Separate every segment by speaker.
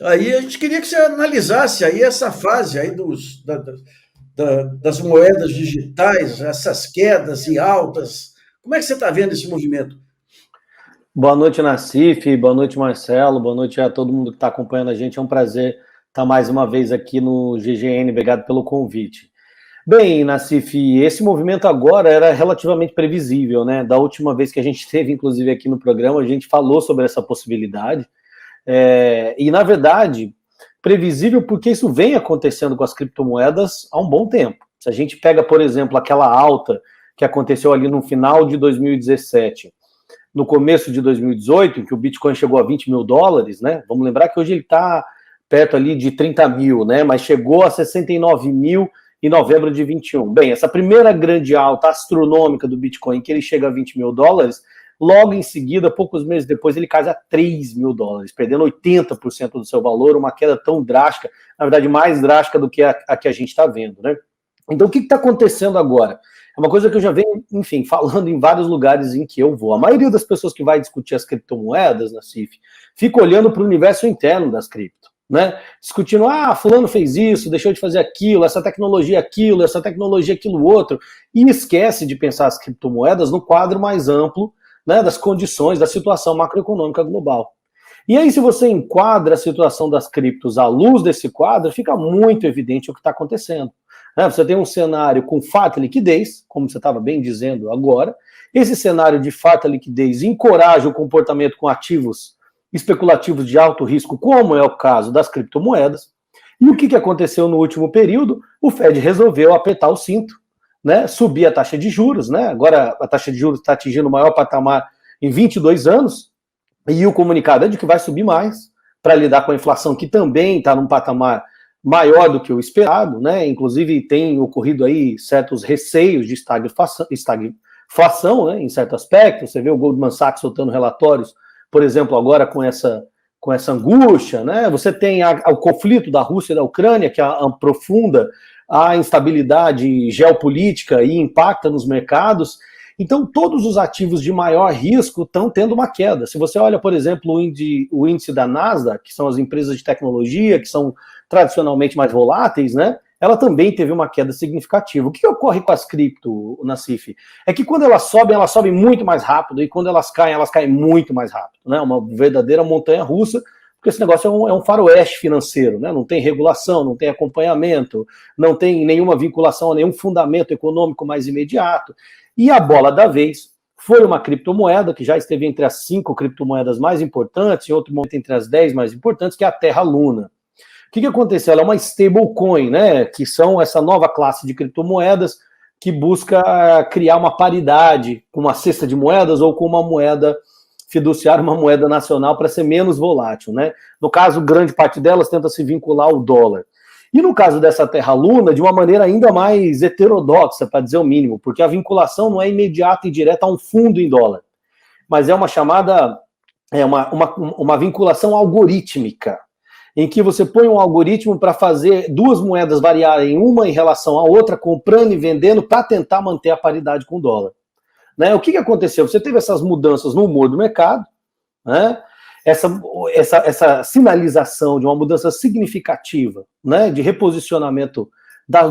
Speaker 1: Aí a gente queria que você analisasse aí essa fase aí das moedas digitais, essas quedas e altas. Como é que você está vendo esse movimento?
Speaker 2: Boa noite, Nassif, boa noite, Marcelo, boa noite a todo mundo que está acompanhando a gente. É um prazer estar mais uma vez aqui no GGN, obrigado pelo convite. Bem, Nassif, esse movimento agora era relativamente previsível, né? Da última vez que a gente teve, inclusive, aqui no programa, a gente falou sobre essa possibilidade. E, na verdade, previsível porque isso vem acontecendo com as criptomoedas há um bom tempo. Se a gente pega, por exemplo, aquela alta que aconteceu ali no final de 2017, no começo de 2018, em que o Bitcoin chegou a 20 mil dólares, né? Vamos lembrar que hoje ele está perto ali de 30 mil, né? Mas chegou a 69 mil em novembro de 21. Bem, essa primeira grande alta astronômica do Bitcoin, que ele chega a 20 mil dólares, logo em seguida, poucos meses depois, ele cai a 3 mil dólares, perdendo 80% do seu valor, uma queda tão drástica, na verdade, mais drástica do que a que a gente está vendo, né? Então, o que está acontecendo agora? É uma coisa que eu já venho, enfim, falando em vários lugares em que eu vou. A maioria das pessoas que vai discutir as criptomoedas, Nassif, fica olhando para o universo interno das cripto, né? Discutindo, fulano fez isso, deixou de fazer aquilo, essa tecnologia aquilo outro, e esquece de pensar as criptomoedas no quadro mais amplo, né, das condições, da situação macroeconômica global. E aí, se você enquadra a situação das criptos à luz desse quadro, fica muito evidente o que está acontecendo. Você tem um cenário com farta liquidez, como você estava bem dizendo agora. Esse cenário de farta liquidez encoraja o comportamento com ativos especulativos de alto risco, como é o caso das criptomoedas. E o que aconteceu no último período? O Fed resolveu apertar o cinto, né, subir a taxa de juros, né? Agora a taxa de juros está atingindo o maior patamar em 22 anos, e o comunicado é de que vai subir mais para lidar com a inflação, que também está num patamar maior do que o esperado, né? Inclusive tem ocorrido aí certos receios de estagflação, né, em certo aspecto. Você vê o Goldman Sachs soltando relatórios, por exemplo, agora com essa angústia, né? Você tem o conflito da Rússia e da Ucrânia, que aprofunda a instabilidade geopolítica e impacta nos mercados. Então, todos os ativos de maior risco estão tendo uma queda. Se você olha, por exemplo, o índice da Nasdaq, que são as empresas de tecnologia, que são tradicionalmente mais voláteis, né? Ela também teve uma queda significativa. O que ocorre com as cripto, Nassif? É que quando elas sobem muito mais rápido, e quando elas caem muito mais rápido, né? Uma verdadeira montanha-russa, porque esse negócio é um faroeste financeiro, né? Não tem regulação, não tem acompanhamento, não tem nenhuma vinculação a nenhum fundamento econômico mais imediato. E a bola da vez foi uma criptomoeda que já esteve entre as 5 criptomoedas mais importantes, em outro momento entre as 10 mais importantes, que é a Terra Luna. O que aconteceu? Ela é uma stablecoin, né? Que são essa nova classe de criptomoedas que busca criar uma paridade com uma cesta de moedas ou com uma moeda fiduciária, uma moeda nacional, para ser menos volátil, né? No caso, grande parte delas tenta se vincular ao dólar. E no caso dessa Terra Luna, de uma maneira ainda mais heterodoxa, para dizer o mínimo, porque a vinculação não é imediata e direta a um fundo em dólar, mas é uma chamada, uma vinculação algorítmica, em que você põe um algoritmo para fazer duas moedas variarem uma em relação à outra, comprando e vendendo, para tentar manter a paridade com o dólar. Né? O que aconteceu? Você teve essas mudanças no humor do mercado, né? Essa sinalização de uma mudança significativa, né, de reposicionamento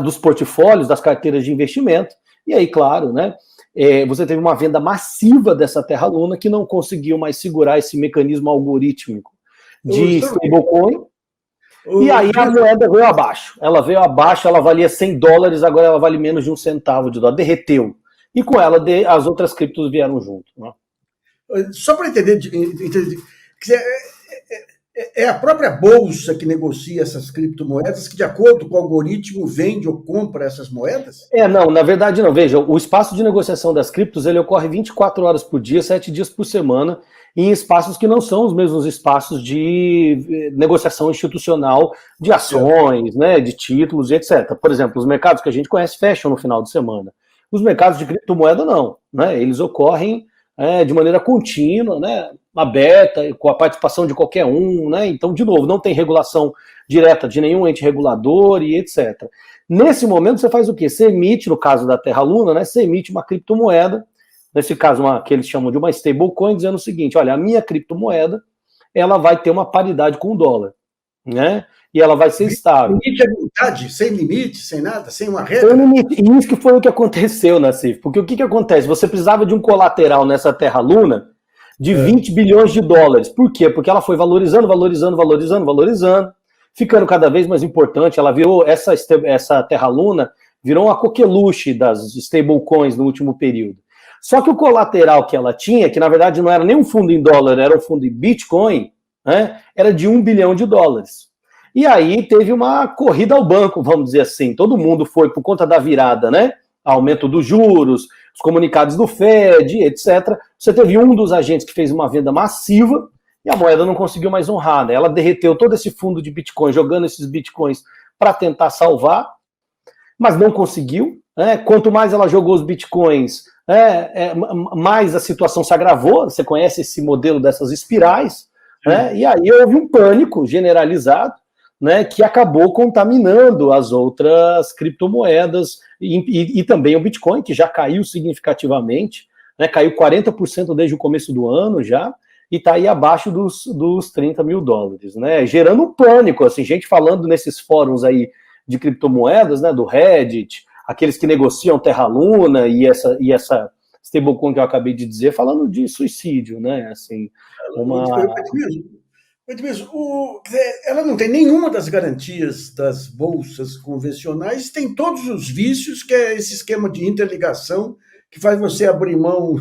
Speaker 2: dos portfólios, das carteiras de investimento, e aí, claro, né, você teve uma venda massiva dessa Terra Luna que não conseguiu mais segurar esse mecanismo algorítmico de stablecoin, e aí a moeda veio abaixo. Ela valia 100 dólares, agora ela vale menos de um centavo de dólar, derreteu. E com ela, as outras criptos vieram junto. Né?
Speaker 1: Só para entender, é a própria bolsa que negocia essas criptomoedas, que de acordo com o algoritmo vende ou compra essas moedas?
Speaker 2: Não, na verdade não. Veja, o espaço de negociação das criptos, ele ocorre 24 horas por dia, 7 dias por semana, em espaços que não são os mesmos espaços de negociação institucional de ações, né, de títulos, etc. Por exemplo, os mercados que a gente conhece fecham no final de semana. Os mercados de criptomoeda não, né? Eles ocorrem de maneira contínua, né, aberta, com a participação de qualquer um, né? Então, de novo, não tem regulação direta de nenhum ente regulador e etc. Nesse momento, você faz o quê? Você emite, no caso da Terra Luna, né, você emite uma criptomoeda, nesse caso, que eles chamam de uma stablecoin, dizendo o seguinte: olha, a minha criptomoeda, ela vai ter uma paridade com o dólar. né? E ela vai ser estável.
Speaker 1: Limite à vontade, sem limite, sem nada, sem uma
Speaker 2: Sem
Speaker 1: regra.
Speaker 2: limite. E isso que foi o que aconteceu, Nassif. Porque o que acontece? Você precisava de um colateral nessa Terra-Luna de 20 bilhões de dólares. Por quê? Porque ela foi valorizando, ficando cada vez mais importante. Ela virou, essa Terra-Luna virou uma coqueluche das stablecoins no último período. Só que o colateral que ela tinha, que na verdade não era nem um fundo em dólar, era um fundo em Bitcoin, né, era de 1 bilhão de dólares. E aí teve uma corrida ao banco, vamos dizer assim. Todo mundo foi por conta da virada, né? Aumento dos juros, os comunicados do Fed, etc. Você teve um dos agentes que fez uma venda massiva e a moeda não conseguiu mais honrar, né? Ela derreteu todo esse fundo de Bitcoin, jogando esses Bitcoins para tentar salvar, mas não conseguiu. Né? Quanto mais ela jogou os Bitcoins, mais a situação se agravou. Você conhece esse modelo dessas espirais, né? E aí houve um pânico generalizado, né, que acabou contaminando as outras criptomoedas e também o Bitcoin, que já caiu significativamente, né, caiu 40% desde o começo do ano já, e está aí abaixo dos 30 mil dólares, né, gerando um pânico, assim, gente falando nesses fóruns aí de criptomoedas, né, do Reddit, aqueles que negociam Terra Luna e essa stablecoin que eu acabei de dizer, falando de suicídio, né, assim,
Speaker 1: Ela não tem nenhuma das garantias das bolsas convencionais, tem todos os vícios, que é esse esquema de interligação, que faz você abrir mão,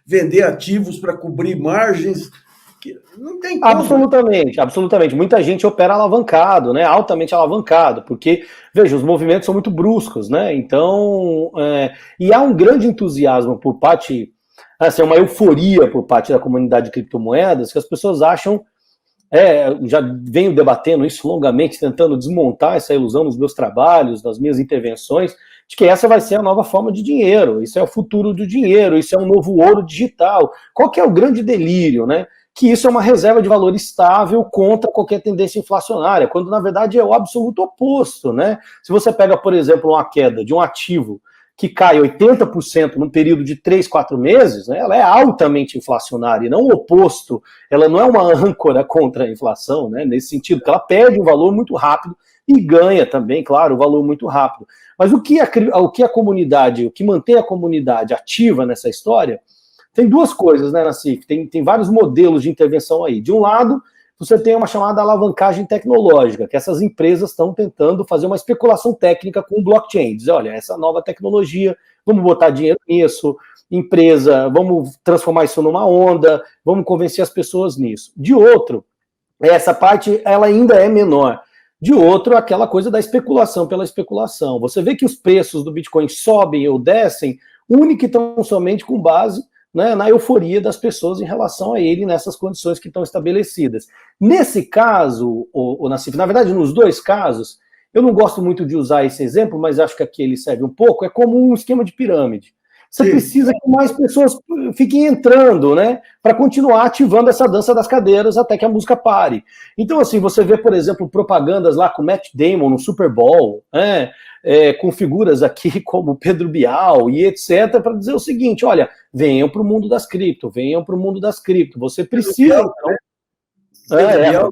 Speaker 1: vender ativos para cobrir margens, que não tem como.
Speaker 2: Absolutamente, absolutamente. Muita gente opera alavancado, né? Altamente alavancado, porque, veja, os movimentos são muito bruscos, né? Então, e há um grande entusiasmo por parte, assim, uma euforia por parte da comunidade de criptomoedas, que as pessoas acham. Já venho debatendo isso longamente, tentando desmontar essa ilusão nos meus trabalhos, nas minhas intervenções, de que essa vai ser a nova forma de dinheiro, isso é o futuro do dinheiro, isso é um novo ouro digital. Qual que é o grande delírio, né? Que isso é uma reserva de valor estável contra qualquer tendência inflacionária, quando na verdade é o absoluto oposto, né? Se você pega, por exemplo, uma queda de um ativo que cai 80% num período de 3, 4 meses, né, ela é altamente inflacionária, e não o oposto, ela não é uma âncora contra a inflação, né, nesse sentido, que ela perde um valor muito rápido e ganha também, claro, o valor muito rápido. Mas o que a comunidade, o que mantém a comunidade ativa nessa história, tem duas coisas, né, Nassif? Tem vários modelos de intervenção aí. De um lado, você tem uma chamada alavancagem tecnológica, que essas empresas estão tentando fazer uma especulação técnica com o blockchain. Dizer, olha, essa nova tecnologia, vamos botar dinheiro nisso, empresa, vamos transformar isso numa onda, vamos convencer as pessoas nisso. De outro, essa parte ela ainda é menor. De outro, aquela coisa da especulação pela especulação. Você vê que os preços do Bitcoin sobem ou descem, única e tão somente com base, né, na euforia das pessoas em relação a ele nessas condições que estão estabelecidas. Nesse caso, o Nassif, na verdade, nos dois casos, eu não gosto muito de usar esse exemplo, mas acho que aqui ele serve um pouco, é como um esquema de pirâmide. Você precisa que mais pessoas fiquem entrando, né, para continuar ativando essa dança das cadeiras até que a música pare. Então, assim, você vê, por exemplo, propagandas lá com Matt Damon no Super Bowl, né, com figuras aqui como Pedro Bial e etc., para dizer o seguinte, olha, venham para o mundo das cripto, venham para o mundo das cripto. Você precisa, então...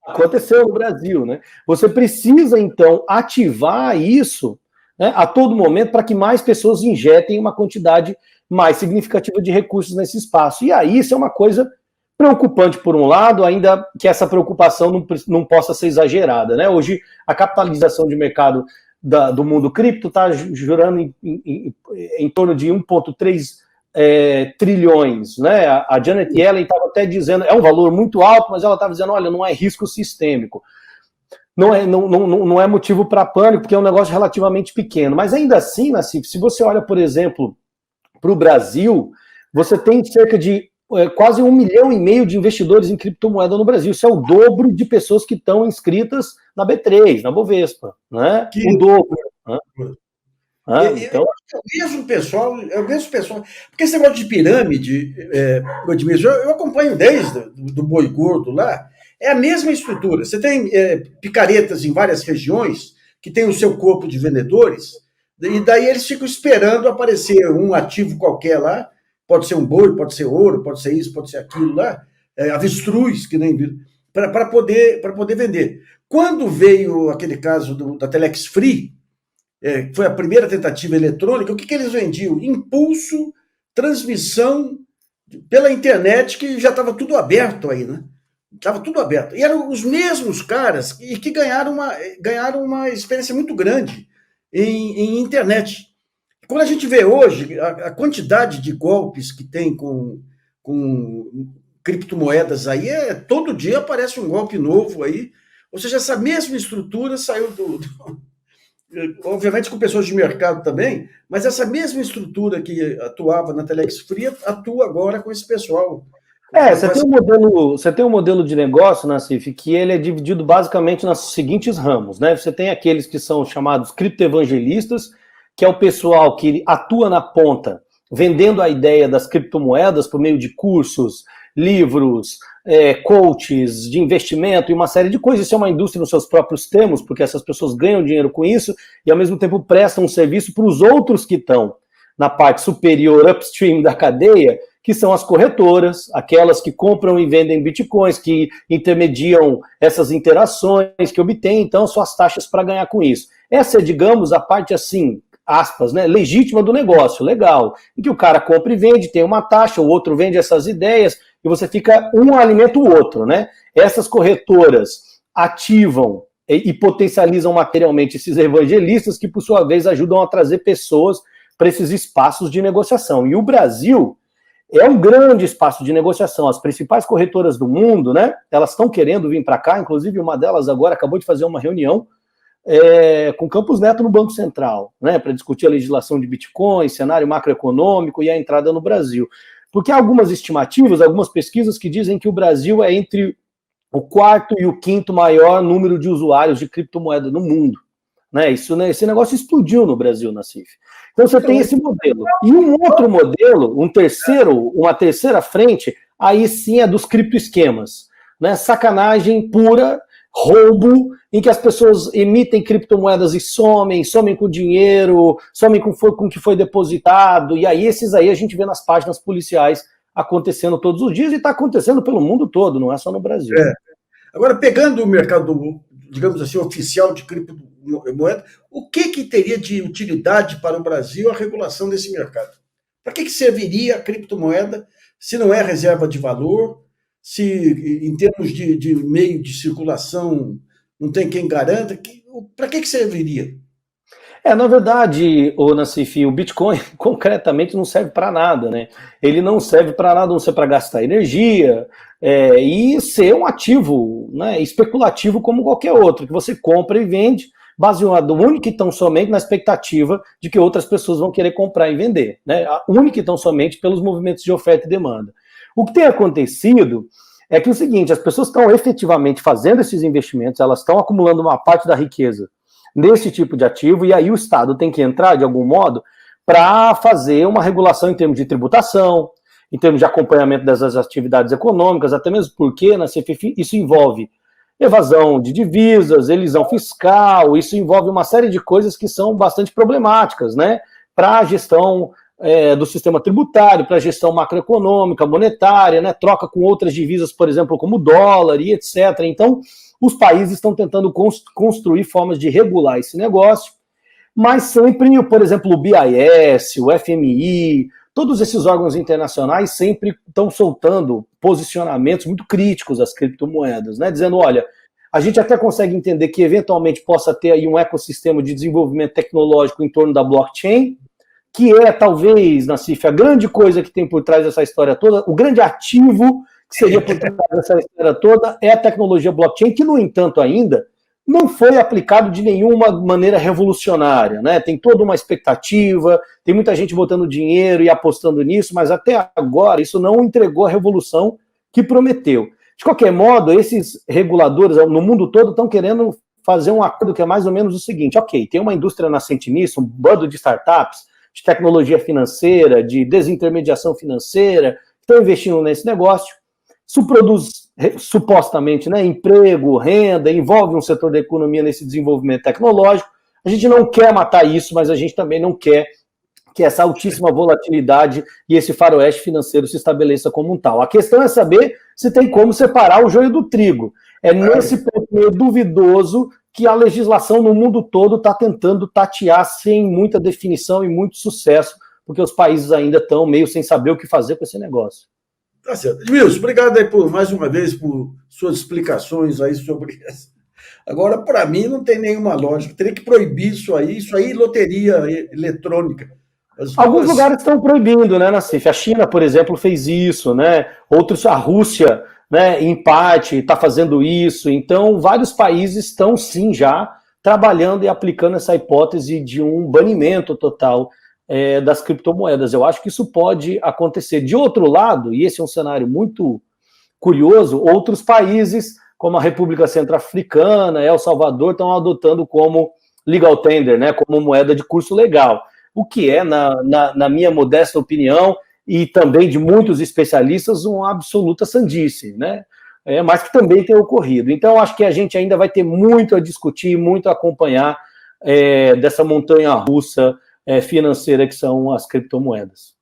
Speaker 2: aconteceu no Brasil, né? Você precisa, então, ativar isso, né, a todo momento para que mais pessoas injetem uma quantidade mais significativa de recursos nesse espaço. E aí isso é uma coisa preocupante, por um lado, ainda que essa preocupação não possa ser exagerada, né? Hoje, a capitalização de mercado do mundo cripto está girando em torno de 1,3 trilhões, né? A Janet Yellen estava até dizendo, é um valor muito alto, mas ela estava dizendo, olha, não é risco sistêmico. Não é motivo para pânico, porque é um negócio relativamente pequeno. Mas ainda assim, Nassif, se você olha, por exemplo, para o Brasil, você tem cerca de quase 1,5 milhão de investidores em criptomoeda no Brasil. Isso é o dobro de pessoas que estão inscritas na B3, na Bovespa, né? O dobro. Né?
Speaker 1: Então... é o mesmo pessoal. Porque esse negócio de pirâmide, eu acompanho desde do Boi Gordo lá, é a mesma estrutura. Você tem picaretas em várias regiões que tem o seu corpo de vendedores, e daí eles ficam esperando aparecer um ativo qualquer lá, pode ser um boi, pode ser ouro, pode ser isso, pode ser aquilo lá, avestruz, que nem para poder vender. Quando veio aquele caso da Telex Free, foi a primeira tentativa eletrônica, o que eles vendiam? Impulso, transmissão pela internet, que já estava tudo aberto aí, né? Estava tudo aberto. E eram os mesmos caras que ganharam uma experiência muito grande em internet. Quando a gente vê hoje a quantidade de golpes que tem com criptomoedas aí, todo dia aparece um golpe novo aí. Ou seja, essa mesma estrutura saiu obviamente com pessoas de mercado também, mas essa mesma estrutura que atuava na Telex Free atua agora com esse pessoal.
Speaker 2: Você tem um modelo de negócio, Nassif, que ele é dividido basicamente nos seguintes ramos, né? Você tem aqueles que são chamados criptoevangelistas, que é o pessoal que atua na ponta, vendendo a ideia das criptomoedas por meio de cursos, livros, coaches de investimento e uma série de coisas. Isso é uma indústria nos seus próprios termos, porque essas pessoas ganham dinheiro com isso e, ao mesmo tempo, prestam um serviço para os outros que estão na parte superior, upstream da cadeia, que são as corretoras, aquelas que compram e vendem bitcoins, que intermediam essas interações, que obtêm, então, suas taxas para ganhar com isso. Essa é, digamos, a parte, assim, aspas, né, legítima do negócio, legal, em que o cara compra e vende, tem uma taxa, o outro vende essas ideias, e você fica, um alimenta o outro, né? Essas corretoras ativam e potencializam materialmente esses evangelistas, que, por sua vez, ajudam a trazer pessoas para esses espaços de negociação. E o Brasil é um grande espaço de negociação. As principais corretoras do mundo, né, elas estão querendo vir para cá, inclusive uma delas agora acabou de fazer uma reunião com Campos Neto no Banco Central, né, para discutir a legislação de Bitcoin, cenário macroeconômico e a entrada no Brasil. Porque há algumas estimativas, algumas pesquisas que dizem que o Brasil é entre o quarto e o quinto maior número de usuários de criptomoeda no mundo. Né, esse negócio explodiu no Brasil, Nassif. Então você tem esse modelo. E um outro modelo, uma terceira frente, aí sim é dos criptoesquemas. Né? Sacanagem pura, roubo, em que as pessoas emitem criptomoedas e somem com dinheiro, somem com o que foi depositado, e aí esses aí a gente vê nas páginas policiais acontecendo todos os dias, e está acontecendo pelo mundo todo, não é só no Brasil.
Speaker 1: Agora, pegando o mercado, digamos assim, oficial de criptomoeda, o que teria de utilidade para o Brasil a regulação desse mercado? Para que serviria a criptomoeda se não é reserva de valor, se em termos de meio de circulação não tem quem garanta? Para que serviria?
Speaker 2: Na verdade, Nassif, o Bitcoin concretamente não serve para nada, né? Ele não serve para nada, não serve para gastar energia e ser um ativo, né, especulativo como qualquer outro, que você compra e vende, baseado único e tão somente na expectativa de que outras pessoas vão querer comprar e vender, né? Único e tão somente pelos movimentos de oferta e demanda. O que tem acontecido é que o seguinte, as pessoas estão efetivamente fazendo esses investimentos, elas estão acumulando uma parte da riqueza nesse tipo de ativo, e aí o Estado tem que entrar, de algum modo, para fazer uma regulação em termos de tributação, em termos de acompanhamento dessas atividades econômicas, até mesmo porque na CFF isso envolve evasão de divisas, elisão fiscal, isso envolve uma série de coisas que são bastante problemáticas, né, para a gestão do sistema tributário, para a gestão macroeconômica, monetária, né, troca com outras divisas, por exemplo, como o dólar e etc. Então, os países estão tentando construir formas de regular esse negócio, mas sempre, por exemplo, o BIS, o FMI, todos esses órgãos internacionais sempre estão soltando posicionamentos muito críticos às criptomoedas, né? Dizendo, olha, a gente até consegue entender que eventualmente possa ter aí um ecossistema de desenvolvimento tecnológico em torno da blockchain, que é talvez, Nassif, a grande coisa que tem por trás dessa história toda, o grande ativo que seria por trás dessa história toda é a tecnologia blockchain, que, no entanto, ainda não foi aplicado de nenhuma maneira revolucionária, né? Tem toda uma expectativa, tem muita gente botando dinheiro e apostando nisso, mas até agora isso não entregou a revolução que prometeu. De qualquer modo, esses reguladores no mundo todo estão querendo fazer um acordo que é mais ou menos o seguinte, ok, tem uma indústria nascente nisso, um bando de startups, de tecnologia financeira, de desintermediação financeira, estão investindo nesse negócio. Isso produz, supostamente, né, emprego, renda, envolve um setor da economia nesse desenvolvimento tecnológico. A gente não quer matar isso, mas a gente também não quer que essa altíssima volatilidade e esse faroeste financeiro se estabeleça como um tal. A questão é saber se tem como separar o joio do trigo. É nesse ponto meio duvidoso que a legislação no mundo todo está tentando tatear sem muita definição e muito sucesso, porque os países ainda estão meio sem saber o que fazer com esse negócio.
Speaker 1: Tá certo. Wilson, obrigado aí mais uma vez por suas explicações aí sobre isso. Agora, para mim, não tem nenhuma lógica. Teria que proibir isso aí, loteria eletrônica.
Speaker 2: Alguns lugares estão proibindo, né, Nassif? A China, por exemplo, fez isso, né? Outros, a Rússia, né, em parte, está fazendo isso. Então, vários países estão, sim, já trabalhando e aplicando essa hipótese de um banimento total das criptomoedas. Eu acho que isso pode acontecer. De outro lado, e esse é um cenário muito curioso, outros países, como a República Centro-Africana, El Salvador, estão adotando como legal tender, né, como moeda de curso legal. O que é, na minha modesta opinião, e também de muitos especialistas, uma absoluta sandice, né? Mas que também tem ocorrido. Então, acho que a gente ainda vai ter muito a discutir, muito a acompanhar dessa montanha-russa financeira que são as criptomoedas.